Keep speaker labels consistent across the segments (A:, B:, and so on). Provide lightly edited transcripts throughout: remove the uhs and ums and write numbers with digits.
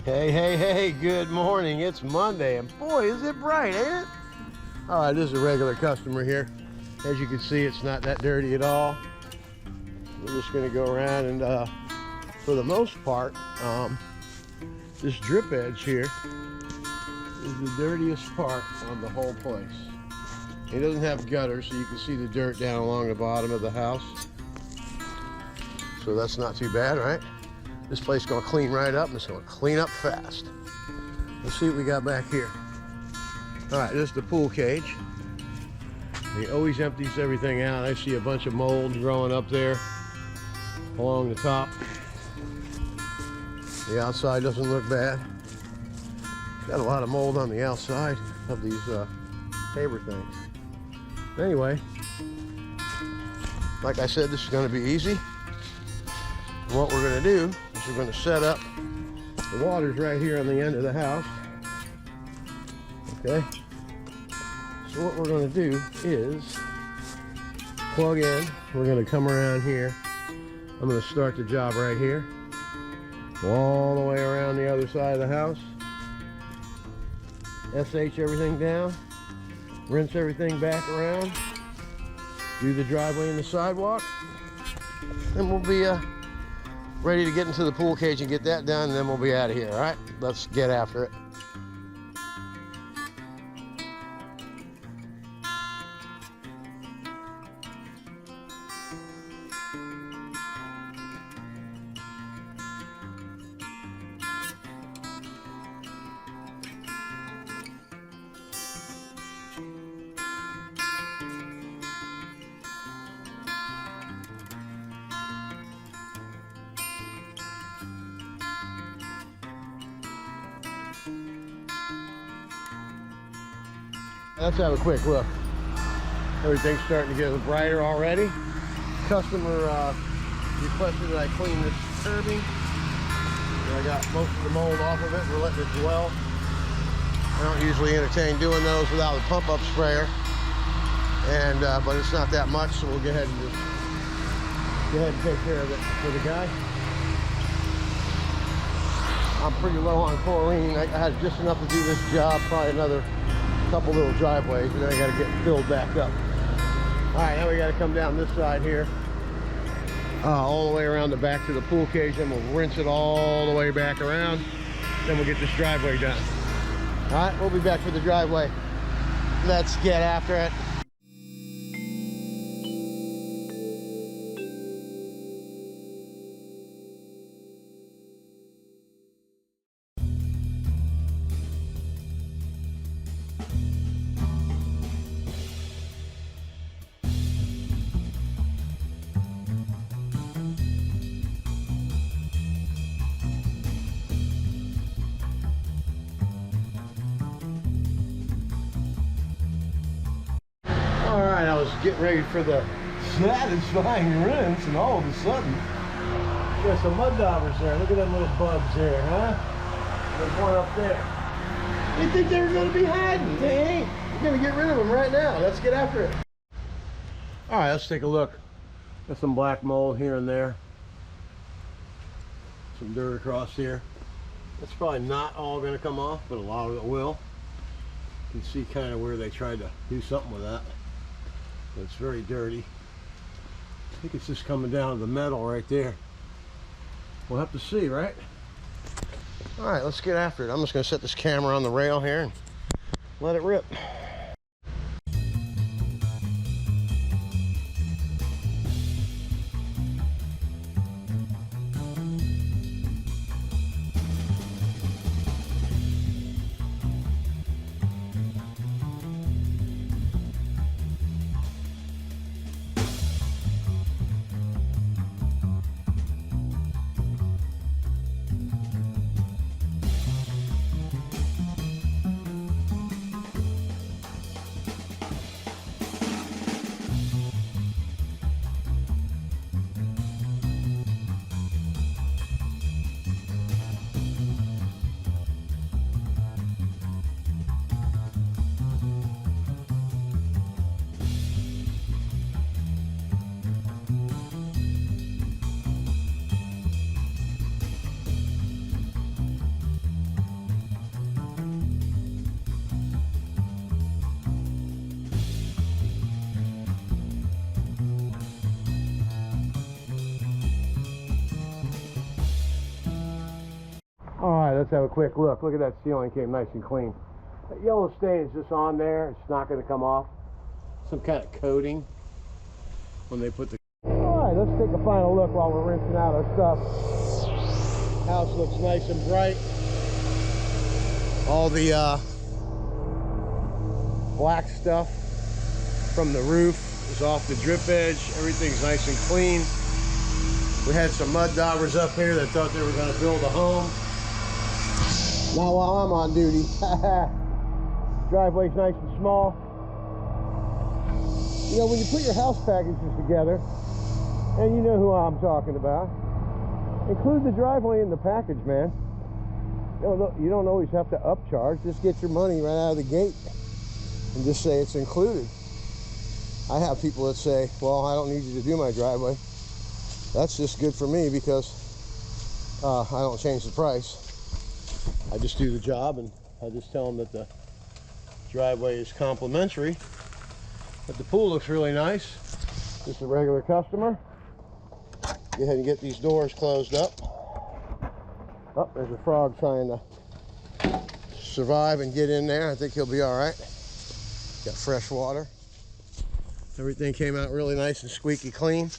A: Hey, hey, hey, good morning. It's Monday, and boy, is it bright, ain't it? All right, this is a regular customer here. As you can see, it's not that dirty at all. We're just gonna go around and, for the most part, this drip edge here is the dirtiest part on the whole place. It doesn't have gutters, so you can see the dirt down along the bottom of the house. So that's not too bad, right? This place is gonna clean right up, and it's gonna clean up fast. Let's see what we got back here. All right, this is the pool cage. He always empties everything out. I see a bunch of mold growing up there along the top. The outside doesn't look bad. Got a lot of mold on the outside of these paper things. Anyway, like I said, this is gonna be easy. And what we're gonna do is we're gonna set up, the water's right here on the end of the house. Okay, so what we're gonna do is plug in. We're gonna come around here. I'm gonna start the job right here. Go all the way around the other side of the house. SH everything down. Rinse everything back around. Do the driveway and the sidewalk. Then we'll be ready to get into the pool cage and get that done, and then we'll be out of here, all right? Let's get after it. Let's have a quick look. Everything's starting to get a little brighter already. Customer requested that I clean this curbing. I got most of the mold off of it. We're letting it dwell. I don't usually entertain doing those without a pump-up sprayer, and but it's not that much, so we'll go ahead and take care of it for the guy. I'm pretty low on chlorine. I had just enough to do this job, probably another couple little driveways, and then I got to get filled back up. All right, now we got to come down this side here, all the way around the back to the pool cage, then we'll rinse it all the way back around, then we'll get this driveway done. All right, we'll be back for the driveway. Let's get after it. All right, I was getting ready for the satisfying rinse, and all of a sudden, there's some mud daubers there. Look at them little bugs there, huh? There's one up there. You think they were going to be hiding? They ain't. We're going to get rid of them right now. Let's get after it. All right, let's take a look. Got some black mold here and there. Some dirt across here. That's probably not all going to come off, but a lot of it will. You can see kind of where they tried to do something with that. But it's very dirty. I think it's just coming down to the metal right there. We'll have to see, right? All right, let's get after it. I'm just going to set this camera on the rail here and let it rip. let's have a quick look. Look at that ceiling, came nice and clean. That yellow stain is just on there. It's not going to come off. Some kind of coating when they put the... All right, let's take a final look while we're rinsing out our stuff. House looks nice and bright. All the black stuff from the roof is off the drip edge. Everything's nice and clean. We had some mud daubers up here that thought they were going to build a home. Not while I'm on duty. Driveway's nice and small. You know, when you put your house packages together, and you know who I'm talking about, include the driveway in the package, man. You don't always have to upcharge. Just get your money right out of the gate and just say it's included. I have people that say, well, I don't need you to do my driveway. That's just good for me because I don't change the price. I just do the job, and I just tell them that the driveway is complimentary. But the pool looks really nice. Just a regular customer. Go ahead and get these doors closed up. Oh, there's a frog trying to survive and get in there. I think he'll be all right. Got fresh water. Everything came out really nice and squeaky clean.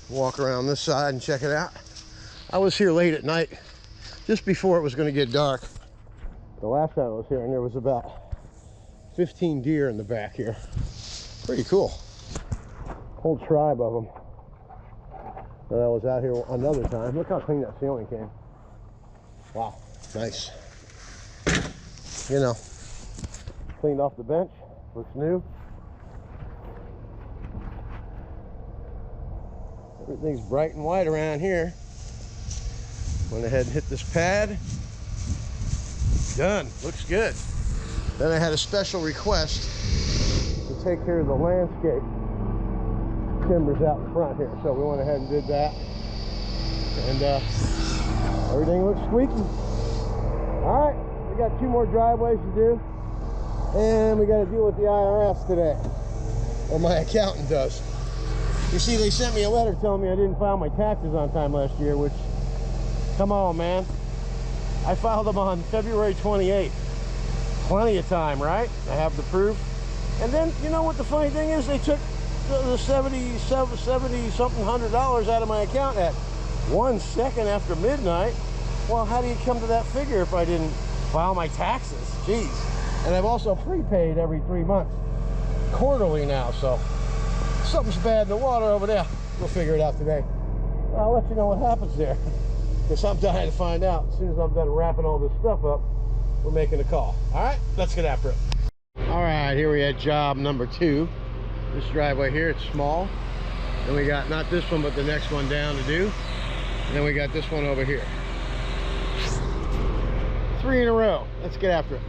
A: Walk around this side and check it out. I was here late at night, just before it was going to get dark. The last time I was here, and there was about 15 deer in the back here. Pretty cool. Whole tribe of them. But I was out here another time. Look how clean that ceiling came. Wow, nice. You know, cleaned off the bench. Looks new. Everything's bright and white around here. Went ahead and hit this pad. Done. Looks good. Then I had a special request to take care of the landscape timbers out in front here, so we went ahead and did that, and everything looks squeaky. All right, we got 2 more driveways to do, and we got to deal with the IRS today, or my accountant does. You see, they sent me a letter telling me I didn't file my taxes on time last year, which, come on, man. I filed them on February 28th. Plenty of time, right? I have the proof. And then, you know what the funny thing is? They took the $70-something $100 out of my account at 1 second after midnight. Well, how do you come to that figure if I didn't file my taxes? Jeez. And I've also prepaid every 3 months, quarterly now, so something's bad in the water over there. We'll figure it out today. I'll let you know what happens there, because I'm dying to find out. As soon as I'm done wrapping all this stuff up, we're making a call. All right, let's get after it. All right, here we at job number 2. This driveway here, it's small. Then we got not this one, but the next one down to do. And then we got this one over here. 3 in a row. Let's get after it.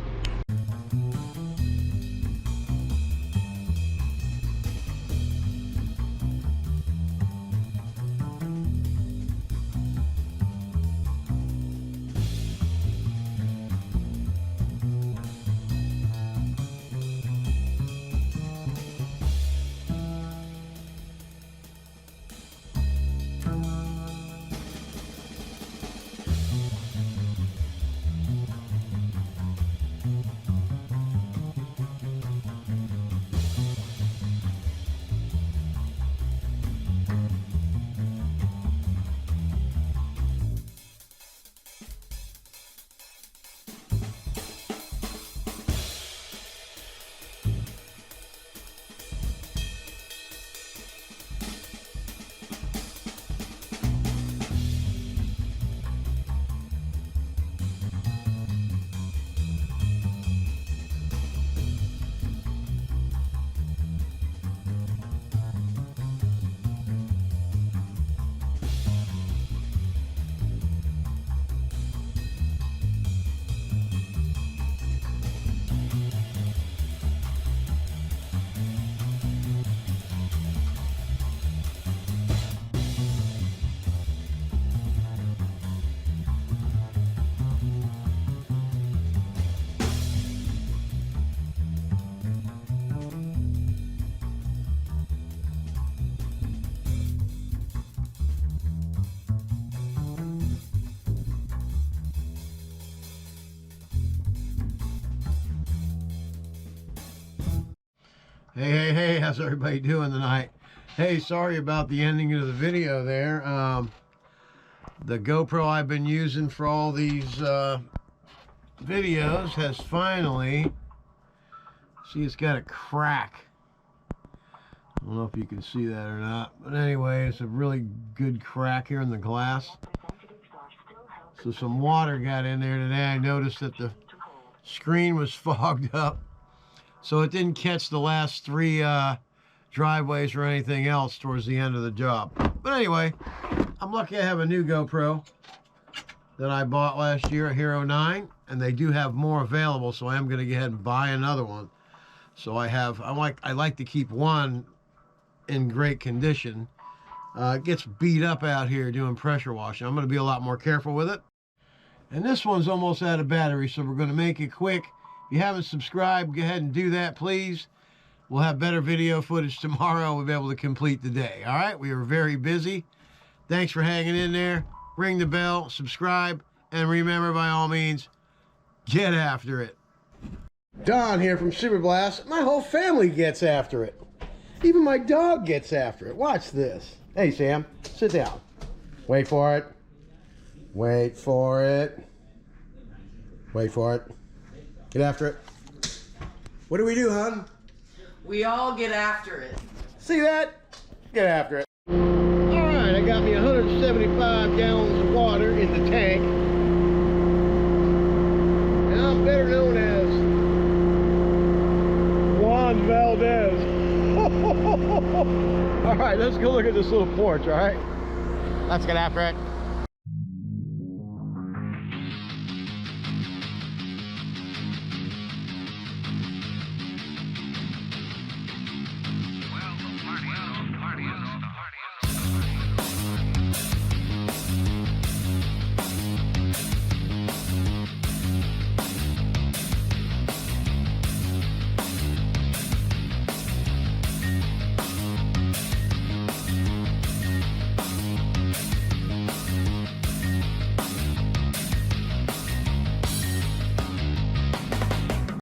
A: Hey, how's everybody doing tonight? Hey, sorry about the ending of the video there. The GoPro I've been using for all these videos has finally, see, it's got a crack. I don't know if you can see that or not, but anyway, it's a really good crack here in the glass. So some water got in there today. I noticed that the screen was fogged up, so it didn't catch the last 3 driveways or anything else towards the end of the job. But anyway, I'm lucky I have a new GoPro that I bought last year, a Hero 9, and they do have more available, so I am going to go ahead and buy another one. So I like to keep one in great condition. It gets beat up out here doing pressure washing. I'm going to be a lot more careful with it. And this one's almost out of battery, so we're going to make it quick. If you haven't subscribed, go ahead and do that, please. We'll have better video footage tomorrow. We'll be able to complete the day. All right, we were very busy. Thanks for hanging in there. Ring the bell, subscribe, and remember, by all means, get after it. Don here from Super Blast. My whole family gets after it. Even my dog gets after it. Watch this. Hey, Sam, sit down. Wait for it. Wait for it. Wait for it. Get after it. What do we do, hon?
B: We all get after it.
A: See that? Get after it. All right, I got me 175 gallons of water in the tank. And I'm better known as Juan Valdez. All right, let's go look at this little porch, all right? Let's get after it.